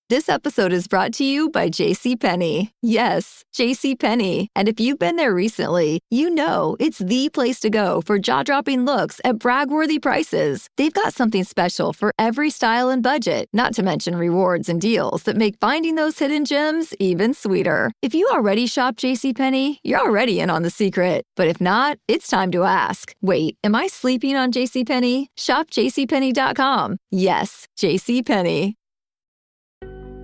This episode is brought to you by JCPenney. Yes, JCPenney. And if you've been there recently, you know it's the place to go for jaw-dropping looks at brag-worthy prices. They've got something special for every style and budget, not to mention rewards and deals that make finding those hidden gems even sweeter. If you already shop JCPenney, you're already in on the secret. But if not, it's time to ask. Wait, am I sleeping on JCPenney? Shop jcpenney.com. Yes, JCPenney.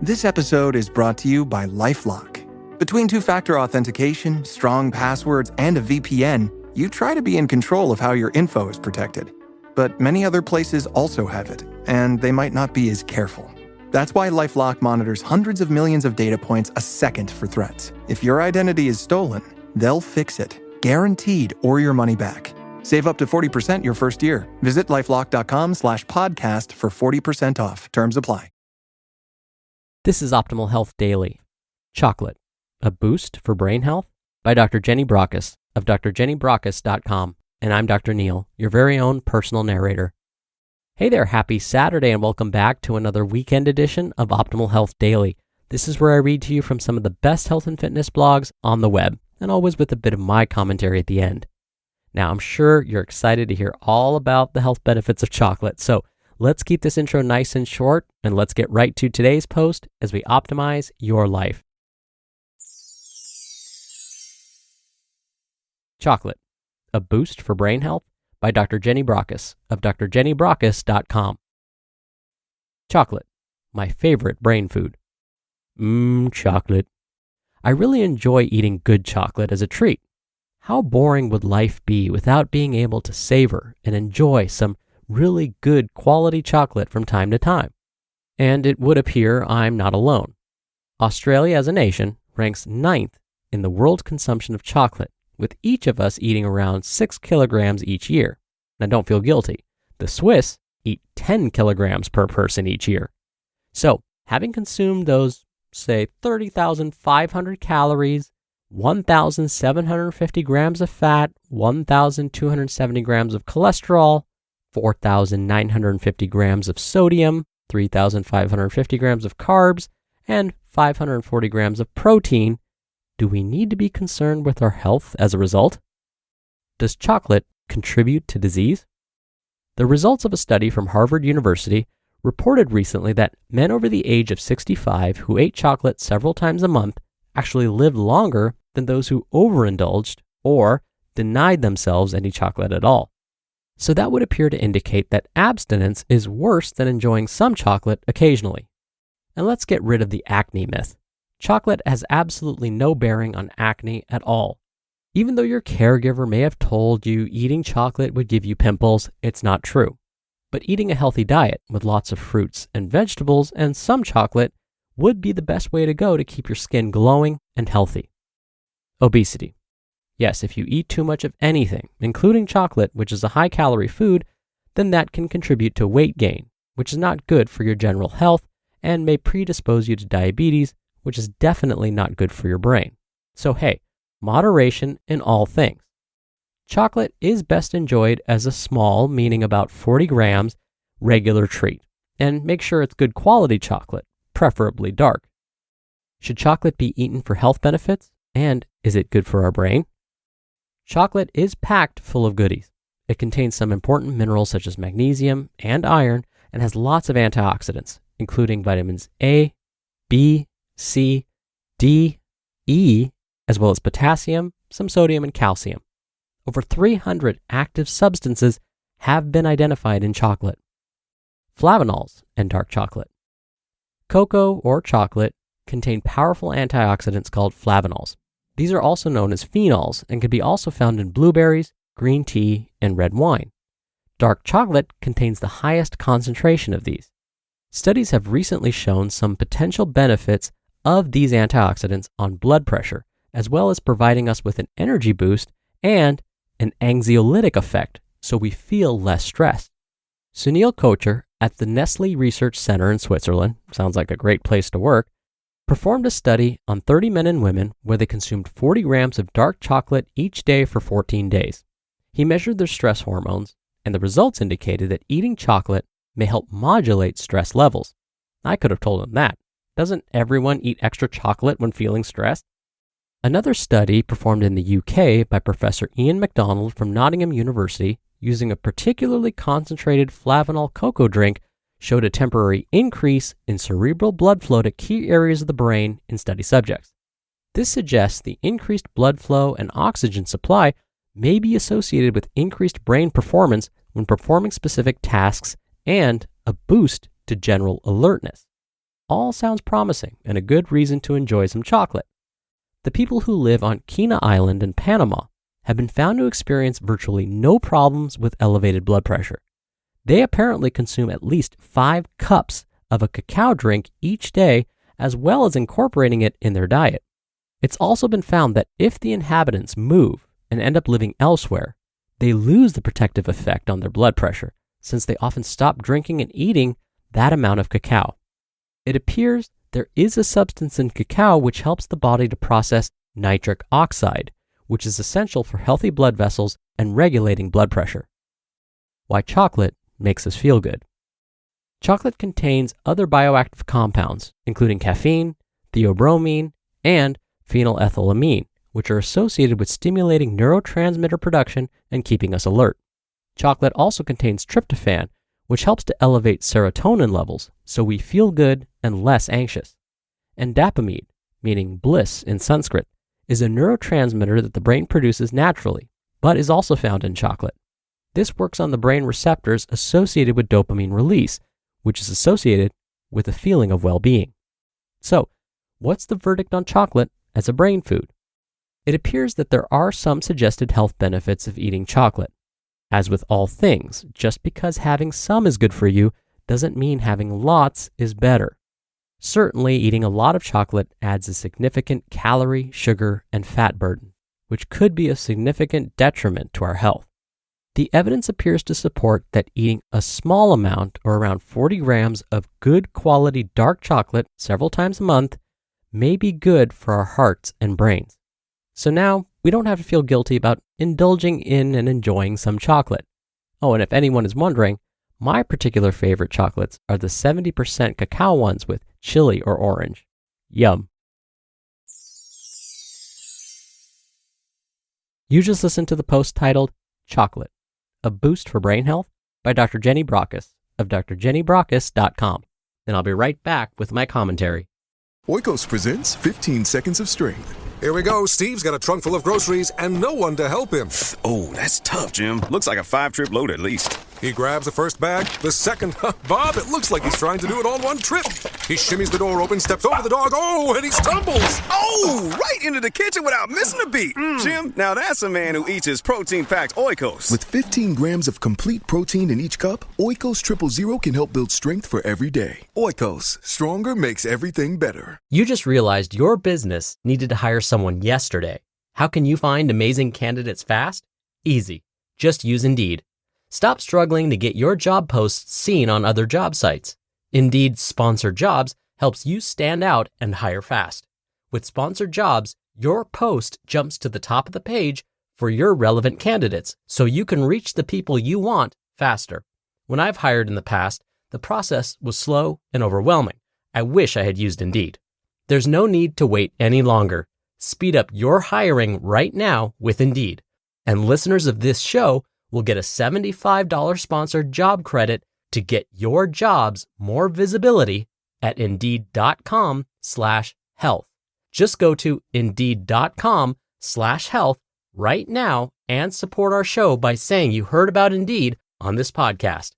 This episode is brought to you by LifeLock. Between two-factor authentication, strong passwords, and a VPN, you try to be in control of how your info is protected. But many other places also have it, and they might not be as careful. That's why LifeLock monitors hundreds of millions of data points a second for threats. If your identity is stolen, they'll fix it, guaranteed, or your money back. Save up to 40% your first year. Visit lifelock.com/podcast for 40% off. Terms apply. This is Optimal Health Daily. Chocolate, a boost for brain health? By Dr. Jenny Brockis of drjennybrockis.com. And I'm Dr. Neil, your very own personal narrator. Hey there, happy Saturday and welcome back to another weekend edition of Optimal Health Daily. This is where I read to you from some of the best health and fitness blogs on the web, and always with a bit of my commentary at the end. Now, I'm sure you're excited to hear all about the health benefits of chocolate, so let's keep this intro nice and short, and let's get right to today's post as we optimize your life. Chocolate, a boost for brain health? By Dr. Jenny Brockis of drjennybrockis.com. Chocolate, my favorite brain food. Chocolate. I really enjoy eating good chocolate as a treat. How boring would life be without being able to savor and enjoy some really good quality chocolate from time to time? And it would appear I'm not alone. Australia as a nation ranks 9th in the world consumption of chocolate, with each of us eating around 6 kilograms each year. Now don't feel guilty. The Swiss eat 10 kilograms per person each year. So, having consumed those, say, 30,500 calories, 1,750 grams of fat, 1,270 grams of cholesterol, 4,950 grams of sodium, 3,550 grams of carbs, and 540 grams of protein, do we need to be concerned with our health as a result? Does chocolate contribute to disease? The results of a study from Harvard University reported recently that men over the age of 65 who ate chocolate several times a month actually lived longer than those who overindulged or denied themselves any chocolate at all. So that would appear to indicate that abstinence is worse than enjoying some chocolate occasionally. And let's get rid of the acne myth. Chocolate has absolutely no bearing on acne at all. Even though your caregiver may have told you eating chocolate would give you pimples, it's not true. But eating a healthy diet with lots of fruits and vegetables and some chocolate would be the best way to go to keep your skin glowing and healthy. Obesity. Yes, if you eat too much of anything, including chocolate, which is a high-calorie food, then that can contribute to weight gain, which is not good for your general health and may predispose you to diabetes, which is definitely not good for your brain. So hey, moderation in all things. Chocolate is best enjoyed as a small, meaning about 40 grams, regular treat, and make sure it's good quality chocolate, preferably dark. Should chocolate be eaten for health benefits, and is it good for our brain? Chocolate is packed full of goodies. It contains some important minerals such as magnesium and iron and has lots of antioxidants, including vitamins A, B, C, D, E, as well as potassium, some sodium, and calcium. Over 300 active substances have been identified in chocolate. Flavonoids and dark chocolate. Cocoa or chocolate contain powerful antioxidants called flavonoids. These are also known as phenols and can be also found in blueberries, green tea, and red wine. Dark chocolate contains the highest concentration of these. Studies have recently shown some potential benefits of these antioxidants on blood pressure, as well as providing us with an energy boost and an anxiolytic effect, so we feel less stressed. Sunil Kocher at the Nestle Research Center in Switzerland, sounds like a great place to work, performed a study on 30 men and women where they consumed 40 grams of dark chocolate each day for 14 days. He measured their stress hormones, and the results indicated that eating chocolate may help modulate stress levels. I could have told him that. Doesn't everyone eat extra chocolate when feeling stressed? Another study performed in the UK by Professor Ian MacDonald from Nottingham University using a particularly concentrated flavanol cocoa drink showed a temporary increase in cerebral blood flow to key areas of the brain in study subjects. This suggests the increased blood flow and oxygen supply may be associated with increased brain performance when performing specific tasks and a boost to general alertness. All sounds promising and a good reason to enjoy some chocolate. The people who live on Kena Island in Panama have been found to experience virtually no problems with elevated blood pressure. They apparently consume at least 5 cups of a cacao drink each day, as well as incorporating it in their diet. It's also been found that if the inhabitants move and end up living elsewhere, they lose the protective effect on their blood pressure, since they often stop drinking and eating that amount of cacao. It appears there is a substance in cacao which helps the body to process nitric oxide, which is essential for healthy blood vessels and regulating blood pressure. Why chocolate makes us feel good. Chocolate contains other bioactive compounds, including caffeine, theobromine, and phenylethylamine, which are associated with stimulating neurotransmitter production and keeping us alert. Chocolate also contains tryptophan, which helps to elevate serotonin levels so we feel good and less anxious. And dopamine, meaning bliss in Sanskrit, is a neurotransmitter that the brain produces naturally, but is also found in chocolate. This works on the brain receptors associated with dopamine release, which is associated with a feeling of well-being. So, what's the verdict on chocolate as a brain food? It appears that there are some suggested health benefits of eating chocolate. As with all things, just because having some is good for you doesn't mean having lots is better. Certainly, eating a lot of chocolate adds a significant calorie, sugar, and fat burden, which could be a significant detriment to our health. The evidence appears to support that eating a small amount, or around 40 grams of good quality dark chocolate several times a month, may be good for our hearts and brains. So now, we don't have to feel guilty about indulging in and enjoying some chocolate. Oh, and if anyone is wondering, my particular favorite chocolates are the 70% cacao ones with chili or orange. Yum. You just listened to the post titled Chocolate, a Boost for Brain Health by Dr. Jenny Brockis of drjennybrockis.com. And I'll be right back with my commentary. Oikos presents 15 Seconds of Strength. Here we go. Steve's got a trunk full of groceries and no one to help him. Oh, that's tough, Jim. Looks like a 5-trip load at least. He grabs the first bag, the second. Bob, it looks like he's trying to do it all in one trip. He shimmies the door open, steps over the dog, and he stumbles. Oh, right into the kitchen without missing a beat. Jim, now that's a man who eats his protein-packed Oikos. With 15 grams of complete protein in each cup, Oikos 000 can help build strength for every day. Oikos, stronger makes everything better. You just realized your business needed to hire someone yesterday. How can you find amazing candidates fast? Easy. Just use Indeed. Stop struggling to get your job posts seen on other job sites. Indeed's Sponsored Jobs helps you stand out and hire fast. With Sponsored Jobs, your post jumps to the top of the page for your relevant candidates, so you can reach the people you want faster. When I've hired in the past, the process was slow and overwhelming. I wish I had used Indeed. There's no need to wait any longer. Speed up your hiring right now with Indeed. And listeners of this show will get a $75 sponsored job credit to get your jobs more visibility at Indeed.com/health. Just go to Indeed.com/health right now and support our show by saying you heard about Indeed on this podcast.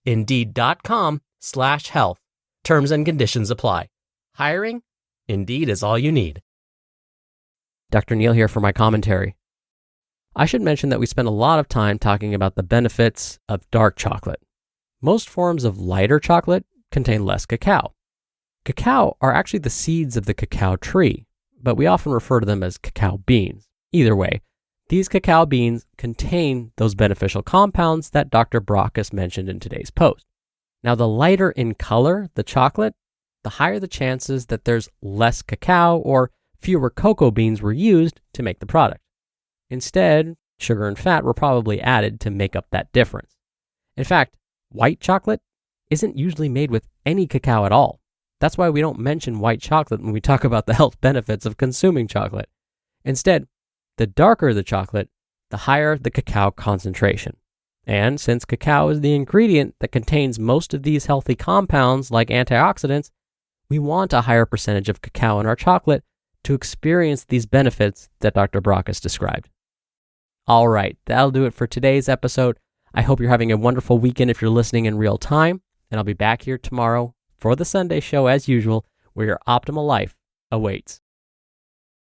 Indeed.com/health. Terms and conditions apply. Hiring? Indeed is all you need. Dr. Neal here for my commentary. I should mention that we spend a lot of time talking about the benefits of dark chocolate. Most forms of lighter chocolate contain less cacao. Cacao are actually the seeds of the cacao tree, but we often refer to them as cacao beans. Either way, these cacao beans contain those beneficial compounds that Dr. Brockis mentioned in today's post. Now, the lighter in color the chocolate, the higher the chances that there's less cacao or fewer cocoa beans were used to make the product. Instead, sugar and fat were probably added to make up that difference. In fact, white chocolate isn't usually made with any cacao at all. That's why we don't mention white chocolate when we talk about the health benefits of consuming chocolate. Instead, the darker the chocolate, the higher the cacao concentration. And since cacao is the ingredient that contains most of these healthy compounds like antioxidants, we want a higher percentage of cacao in our chocolate to experience these benefits that Dr. Brockis described. All right, that'll do it for today's episode. I hope you're having a wonderful weekend if you're listening in real time, and I'll be back here tomorrow for the Sunday show as usual, where your optimal life awaits.